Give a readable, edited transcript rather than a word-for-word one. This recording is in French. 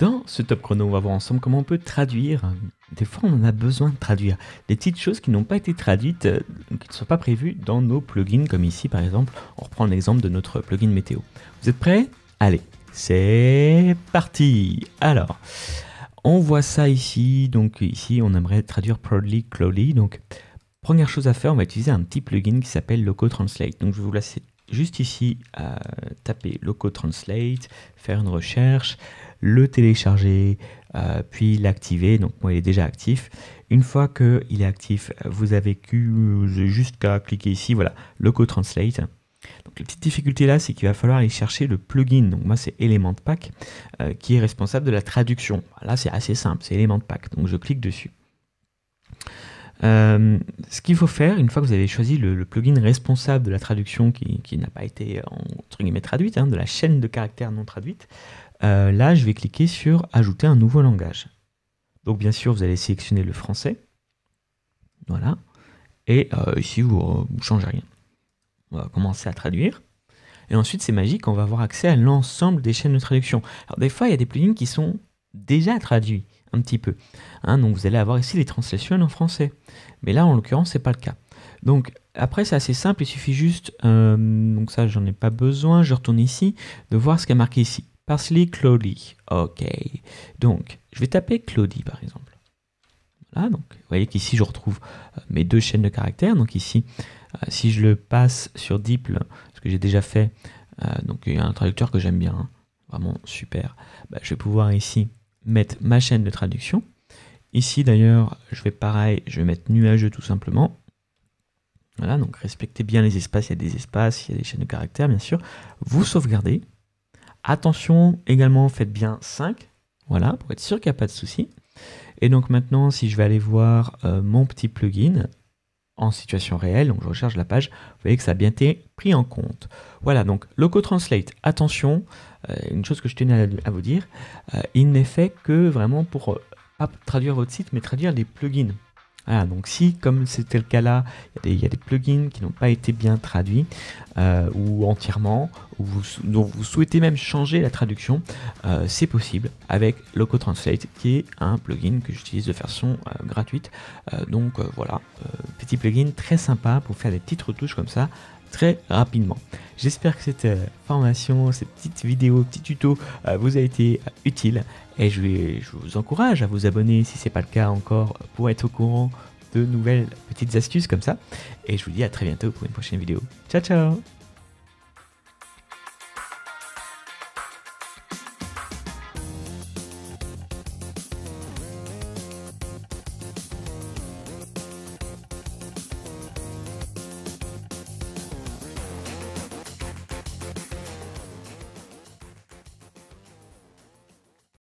Dans ce top chrono, on va voir ensemble comment on peut traduire. Des fois, on en a besoin de traduire des petites choses qui n'ont pas été traduites, qui ne sont pas prévues dans nos plugins, comme ici par exemple. On reprend l'exemple de notre plugin météo. Vous êtes prêts? Allez, c'est parti. Alors, on voit ça ici. Donc ici, on aimerait traduire proudly, clowly. Donc, première chose à faire, on va utiliser un petit plugin qui s'appelle Loco Translate. Donc, je vais vous laisser juste ici taper Loco Translate, faire une recherche, le télécharger, puis l'activer. Donc moi il est déjà actif. Une fois qu'il est actif, vous avez juste qu'à cliquer ici, voilà, Loco Translate. Donc la petite difficulté là, c'est qu'il va falloir aller chercher le plugin. Donc moi c'est Elementpack qui est responsable de la traduction. Là c'est assez simple, c'est Elementpack. Donc je clique dessus. Ce qu'il faut faire, une fois que vous avez choisi le plugin responsable de la traduction qui n'a pas été entre guillemets traduite, de la chaîne de caractères non traduite, là je vais cliquer sur ajouter un nouveau langage. Donc bien sûr vous allez sélectionner le français, voilà, et ici vous ne changez rien. On va commencer à traduire, et ensuite c'est magique, on va avoir accès à l'ensemble des chaînes de traduction. Alors des fois il y a des plugins qui sont déjà traduits un petit peu, donc vous allez avoir ici les translations en français, mais là en l'occurrence c'est pas le cas. Donc après c'est assez simple, il suffit juste, donc ça j'en ai pas besoin, je retourne ici, de voir ce qui est marqué ici, Parsley Clowly, ok, donc je vais taper Clowly par exemple, voilà, donc vous voyez qu'ici je retrouve mes deux chaînes de caractères, donc ici si je le passe sur DeepL, ce que j'ai déjà fait, donc il y a un traducteur que j'aime bien, vraiment super, je vais pouvoir ici mettre ma chaîne de traduction. Ici d'ailleurs, je vais mettre nuageux tout simplement. Voilà, donc respectez bien les espaces, il y a des espaces, il y a des chaînes de caractères bien sûr. Vous sauvegardez. Attention également, faites bien 5, voilà, pour être sûr qu'il n'y a pas de souci. Et donc maintenant, si je vais aller voir mon petit plugin en situation réelle, donc je recherche la page, vous voyez que ça a bien été pris en compte. Voilà, donc Loco Translate, attention, une chose que je tenais à vous dire, il n'est fait que vraiment pour pas traduire votre site, mais traduire des plugins. Voilà, donc si, comme c'était le cas là, il y a des plugins qui n'ont pas été bien traduits, ou entièrement, dont vous souhaitez même changer la traduction, c'est possible avec Loco Translate, qui est un plugin que j'utilise de façon gratuite. Donc voilà, petit plugin très sympa pour faire des petites retouches comme ça, très rapidement. J'espère que cette formation, cette petite vidéo, petit tuto vous a été utile, et je vous encourage à vous abonner si ce n'est pas le cas encore pour être au courant de nouvelles petites astuces comme ça, et je vous dis à très bientôt pour une prochaine vidéo. Ciao ciao.